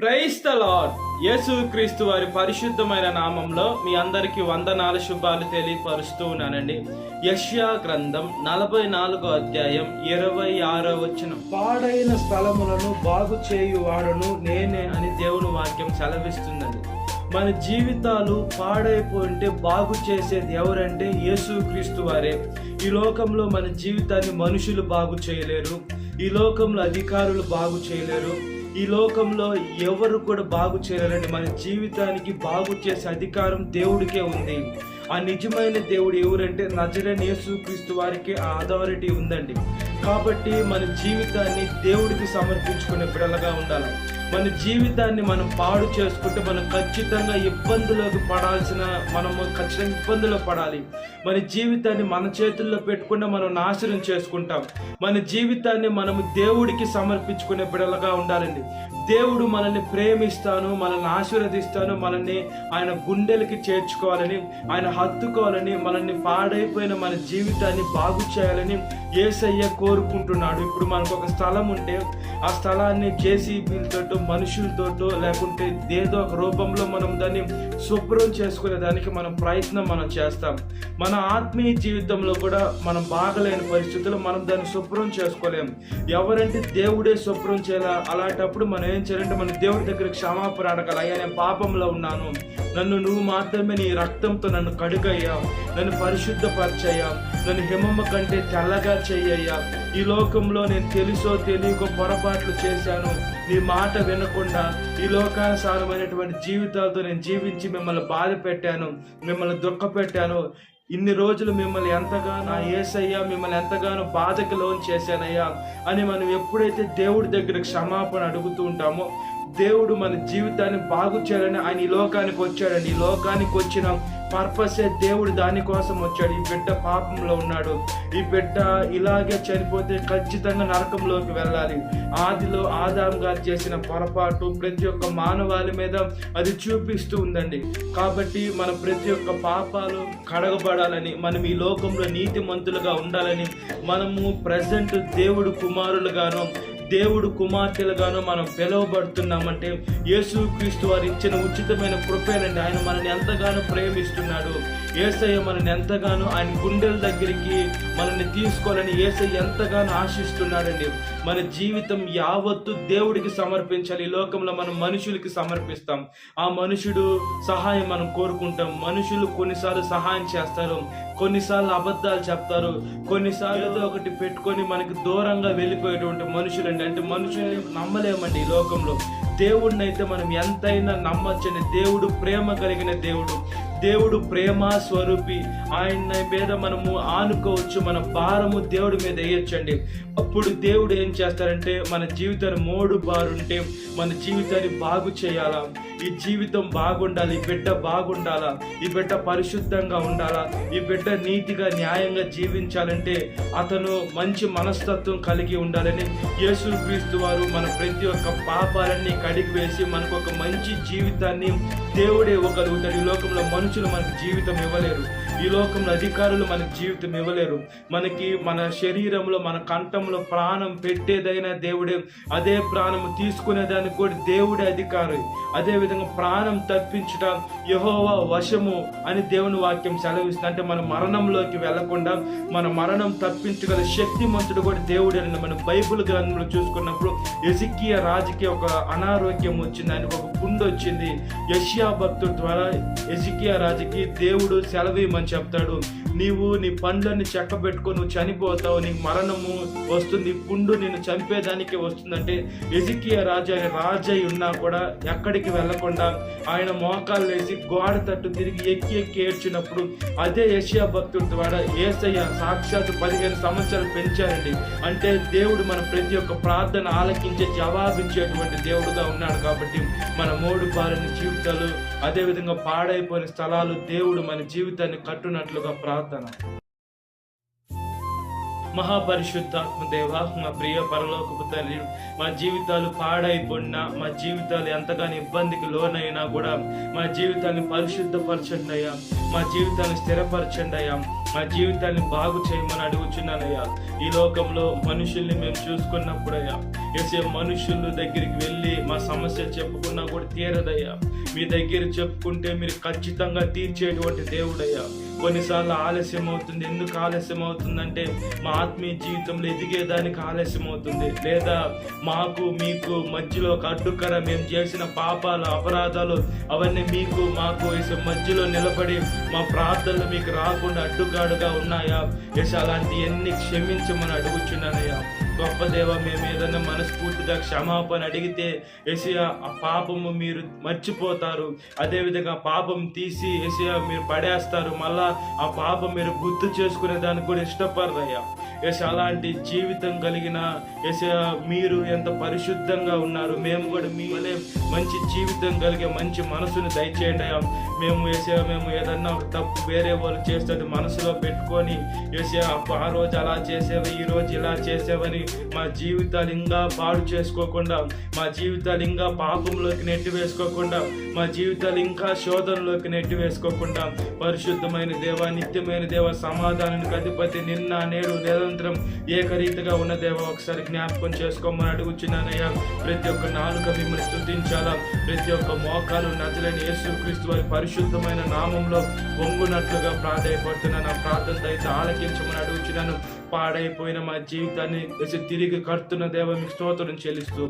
Praise the lord. యేసుక్రీస్తు వారి పరిశుద్ధమైన నామంలో మీ అందరికీ వందనాలు శుభాలు తెలియపరుస్తూ ఉన్నానండి. యెషయా గ్రంథం 44 అధ్యాయం 26 వచనం, పాడైన స్థలములను బాగు చేయువాడును నేనే అని దేవుని వాక్యం సెలవిస్తుందండి. మన జీవితాలు పాడైపోయింటే బాగు చేసేది ఎవరంటే యేసుక్రీస్తు వారే. ఈ లోకంలో మన జీవితాన్ని మనుషులు బాగు చేయలేరు, ఈ లోకంలో అధికారులు బాగు చేయలేరు, ఈ లోకంలో ఎవరు కూడా బాగు చేయలేరండి. మన జీవితానికి బాగు చేసే అధికారం దేవుడికే ఉంది. ఆ నిజమైన దేవుడు ఎవరంటే నజరేయుడైన యేసుక్రీస్తు వారికి ఆ అథారిటీ ఉందండి. కాబట్టి మన జీవితాన్ని దేవుడికి సమర్పించుకునే బిడ్డలుగా ఉండాలి. మన జీవితాన్ని మనం పాడు చేసుకుంటే మనం ఖచ్చితంగా ఇబ్బందులకు ఇబ్బందులో పడాలి. మన జీవితాన్ని మన చేతుల్లో పెట్టుకుంటే మనం నాశనం చేసుకుంటాం. మన జీవితాన్ని మనము దేవుడికి సమర్పించుకునే బిడ్డలుగా ఉండాలండి. దేవుడు మనల్ని ప్రేమిస్తాను, మనల్ని ఆశీర్వదిస్తాను, మనల్ని ఆయన గుండెలకి చేర్చుకోవాలని, ఆయన హత్తుకోవాలని, మనల్ని పాడైపోయిన మన జీవితాన్ని బాగు చేయాలని యేసయ్య కోరుకుంటున్నాడు. ఇప్పుడు మనకు ఒక స్థలం ఉంటే ఆ స్థలాన్ని జేసీబీలతో, మనుషులతోటో, లేకుంటే ఏదో ఒక రూపంలో మనం దాన్ని శుభ్రం చేసుకునే దానికి మనం చేస్తాం. మన ఆత్మీయ జీవితంలో కూడా మనం బాగలేని పరిస్థితుల్లో మనం దాన్ని శుభ్రం చేసుకోలేము. ఎవరంటే దేవుడే శుభ్రం చేయాలి. అలాంటప్పుడు మనం ఏం చేయాలంటే మన దేవుడి దగ్గర క్షమాపణ అడగాలి. అయ్యా, నేను పాపంలో ఉన్నాను, నువ్వు మాత్రమే నీ రక్తంతో నన్ను కడుగయ్యా, నన్ను పరిశుద్ధపరచయ్యా, నన్ను హిమమ్మ కంటే తెల్లగా చెయ్యయ్యా. ఈ లోకంలో నేను తెలుసో తెలియకో పొరపాట్లు చేశాను, నీ మాట వినకుండా ఈ లోకానుసారమైనటువంటి జీవితాలతో నేను జీవించి మిమ్మల్ని బాధ పెట్టాను, మిమ్మల్ని దుఃఖ పెట్టాను. ఇన్ని రోజులు మిమ్మల్ని ఎంతగానో యేసయ్యా మిమ్మల్ని ఎంతగానో బాధకు లోన్ చేశానయ్యా అని మనం ఎప్పుడైతే దేవుడి దగ్గర క్షమాపణ అడుగుతూ ఉంటామో, దేవుడు మన జీవితాన్ని బాగు చేయాలని ఆయన ఈ లోకానికి వచ్చాడండి. ఈ లోకానికి వచ్చిన పర్పసే దేవుడు దానికోసం వచ్చాడు. ఈ బిడ్డ పాపంలో ఉన్నాడు, ఈ బిడ్డ ఇలాగే చనిపోతే ఖచ్చితంగా నరకంలోకి వెళ్ళాలి. ఆదిలో ఆదాం గారు చేసిన పొరపాటు ప్రతి ఒక్క మానవాళి మీద అది చూపిస్తూ ఉందండి. కాబట్టి మన ప్రతి ఒక్క పాపాలు కడగబడాలని, మనం ఈ లోకంలో నీతిమంతులుగా ఉండాలని, మనము ప్రజెంట్ దేవుడు కుమారులుగాను దేవుడు కుమార్తెలుగాను మనం పిలువబడుతున్నామంటే యేసుక్రీస్తు వారు ఇచ్చిన ఉచితమైన కృపేనండి. ఆయన మనల్ని ఎంతగానో ప్రేమిస్తున్నాడు. యేసయ్య మనల్ని ఎంతగానో ఆయన గుండెల దగ్గరికి మనల్ని తీసుకోవాలని యేసయ్య ఎంతగానో ఆశిస్తున్నాడండి. మన జీవితం యావత్తు దేవుడికి సమర్పించాలి. ఈ లోకంలో మనం మనుషులకి సమర్పిస్తాం, ఆ మనుషుడు సహాయం మనం కోరుకుంటాం. మనుషులు కొన్నిసార్లు సహాయం చేస్తారు, కొన్నిసార్లు అబద్ధాలు చెప్తారు, కొన్నిసార్లు ఏదో ఒకటి పెట్టుకొని మనకి దూరంగా వెళ్ళిపోయేటువంటి మనుషులు. అంటే మనుషుల్ని నమ్మలేమండి ఈ లోకంలో. దేవుడిని అయితే మనం ఎంతైనా నమ్మచ్చని దేవుడు ప్రేమ కలిగిన దేవుడు, దేవుడు ప్రేమ స్వరూపి. ఆయన మీద మనము ఆనుకోవచ్చు, మన భారము దేవుడి మీద వేయొచ్చండి. అప్పుడు దేవుడు ఏం చేస్తారంటే మన జీవితాన్ని మోడు బారుంటే మన జీవితాన్ని బాగు చేయాలా, ఈ జీవితం బాగుండాలి, ఈ బిడ్డ బాగుండాలా, ఈ బిడ్డ పరిశుద్ధంగా ఉండాలా, ఈ బిడ్డ నీతిగా న్యాయంగా జీవించాలంటే అతను మంచి మనస్తత్వం కలిగి ఉండాలని యేసుక్రీస్తు వారు మన ప్రతి ఒక్క పాపాలన్నీ కడిగి వేసి మనకు ఒక మంచి జీవితాన్ని దేవుడే ఇవ్వగలుగుతాడు. ఈ లోకంలో మనుషులు మనకు జీవితం ఇవ్వలేరు, ఈ లోకంలో అధికారులు మనకు జీవితం ఇవ్వలేరు. మనకి మన శరీరంలో మన కంఠంలో ప్రాణం పెట్టేదైనా దేవుడే, అదే ప్రాణం తీసుకునేదానికి కూడా దేవుడే అధికారి. అదేవిధంగా ప్రాణం తప్పించడం యెహోవా వశము అని దేవుని వాక్యం సెలవిస్తుంది. అంటే మన మరణంలోకి వెళ్లకుండా మన మరణం తప్పించగల శక్తిమంతుడు కూడా దేవుడే. మన బైబిల్ గ్రంథంలో చూసుకున్నప్పుడు ఎజికియా రాజుకి ఒక అనారోగ్యం వచ్చింది, ఆయనకు ఒక పుండు వచ్చింది. యెషయా భక్తుడి ద్వారా ఎజికియా రాజుకి దేవుడు సెలవేయమని చెప్తాడు. నీవు నీ పండ్లని చెక్క పెట్టుకో, నువ్వు చనిపోతావు, నీకు మరణము వస్తుంది, పుండు నిన్ను చంపేదానికి వస్తుందంటే ఎజికియా రాజు ఆయన రాజై ఉన్నా కూడా ఎక్కడికి వెళ్లకుండా ఆయన మోకాలు వేసి గోడ తట్టు తిరిగి ఎక్కి ఏడ్చినప్పుడు అదే యెషయా భక్తుడి ద్వారా యేసయ్య సాక్షాత్ 15 సంవత్సరాలు పెంచారండి. అంటే దేవుడు మన ప్రతి ఒక్క ప్రార్థన ఆలకించే జవాబిచ్చేటువంటి దేవుడుగా ఉన్నాడు. కాబట్టి మన మోడు బారిన జీవితాలు, అదేవిధంగా పాడైపోయిన స్థలాలు దేవుడు మన జీవితాన్ని కట్టునట్లుగా ప్రార్థన. మహాపరిశుద్ధాత్మ దేవ, మా ప్రియ పరలోకపు తండ్రి, మా జీవితాలు పాడైపోయినా, మా జీవితాలు ఎంతగానో ఇబ్బందికి లోనైనా కూడా మా జీవితాన్ని పరిశుద్ధపరచండి అయ్యా, మా జీవితాన్ని స్థిరపరచండి అయ్యా, మా జీవితాన్ని బాగు చేయమని అడుగుచున్నానయ్యా. ఈ లోకంలో మనుషుల్ని మేము చూసుకున్నప్పుడయ్యా, యేసయ్య మనుషుల దగ్గరికి వెళ్ళి మా సమస్య చెప్పుకున్నా కూడా తీరదయ్యా. మీ దగ్గర చెప్పుకుంటే మీరు ఖచ్చితంగా తీర్చేటువంటి దేవుడయ్యా. కొన్నిసార్లు ఆలస్యం అవుతుంది. ఎందుకు ఆలస్యం అవుతుందంటే మా ఆత్మీయ జీవితంలో ఎదిగేదానికి ఆలస్యం అవుతుంది, లేదా మాకు మీకు మధ్యలో ఒక అడ్డుకర, మేము చేసిన పాపాలు అపరాధాలు అవన్నీ మీకు మాకు వేసే మధ్యలో నిలబడి మా ప్రార్థనలు మీకు రాకుండా అడ్డుగాడుగా ఉన్నాయా? వేసే అలాంటివన్నీ క్షమించమని అడుగుచున్నానయ్యా. గొప్ప దేవ, మేము ఏదైనా మనస్ఫూర్తిగా క్షమాపణ అడిగితే యేసయ్య ఆ పాపము మీరు మర్చిపోతారు. అదేవిధంగా పాపం తీసి యేసయ్య మీరు పడేస్తారు. మళ్ళా ఆ పాపం మీరు గుర్తు చేసుకునే దానికి కూడా ఇష్టపడరయ్యా. యేసయ్య అలాంటి జీవితం కలిగిన యేసయ్య మీరు ఎంత పరిశుద్ధంగా ఉన్నారు. మేము కూడా మీ వలె మంచి జీవితం కలిగే మంచి మనసును దయచేయండి అయ్యా. మేము యేసయ్య మేము ఏదన్నా ఒక తప్పు వేరే వాళ్ళు చేస్తే అది మనసులో పెట్టుకొని యేసయ్య ఆ రోజు అలా చేసేవి, ఈ రోజు ఇలా చేసేవని మా జీవితాలు ఇంకా పాడు చేసుకోకుండా, మా జీవితాలు ఇంకా పాపంలోకి నెట్టి వేసుకోకుండా, మా జీవితాలు ఇంకా శోధనలోకి నెట్టి వేసుకోకుండా, పరిశుద్ధమైన దేవ, నిత్యమైన దేవ, సమాధానానికి అధిపతి, నిన్న నేడు నిరంతరం ఏకరీతిగా ఉన్న దేవ, ఒకసారి జ్ఞాపకం చేసుకోమని అడుగుచున్నానయ్యా. ప్రతి ఒక్క నాలుక మిమ్మల్ని స్తుతించాలా, ప్రతి ఒక్క మోకాలు నజరైన యేసుక్రీస్తు వారి పరిశుద్ధమైన నామంలో వంగునట్లుగా ప్రాధాయపడుతున్నా. నా ప్రార్థన అయితే ఆలకించమని అడుగుచున్నాను. పాడైపోయిన మా జీవితాన్ని తిరిగి కడుతున్న దేవ మీకు స్తోత్రం చెల్లిస్తూ,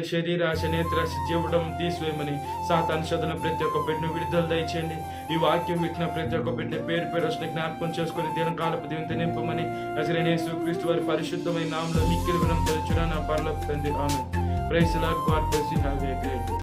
శరీరాశ నేత్రాశ జీవడం తీసివేయమని, సాతాను శోధన ప్రతి ఒక్క బిడ్డను విడుదల దయచేయండి. ఈ వాక్యం విట్టిన ప్రతి ఒక్క బిడ్డ పేరు పేరు వచ్చిన జ్ఞాపకం చేసుకుని దీనకాలపు దీవెనతో నింపమని నజరేయుడైన యేసుక్రీస్తు వారి పరిశుద్ధమైన నామములో మిక్కిలి వినయం తెలుచున్నాను నా పరలోక తండ్రి. Amen. Praise the Lord. God bless you. Have a great day.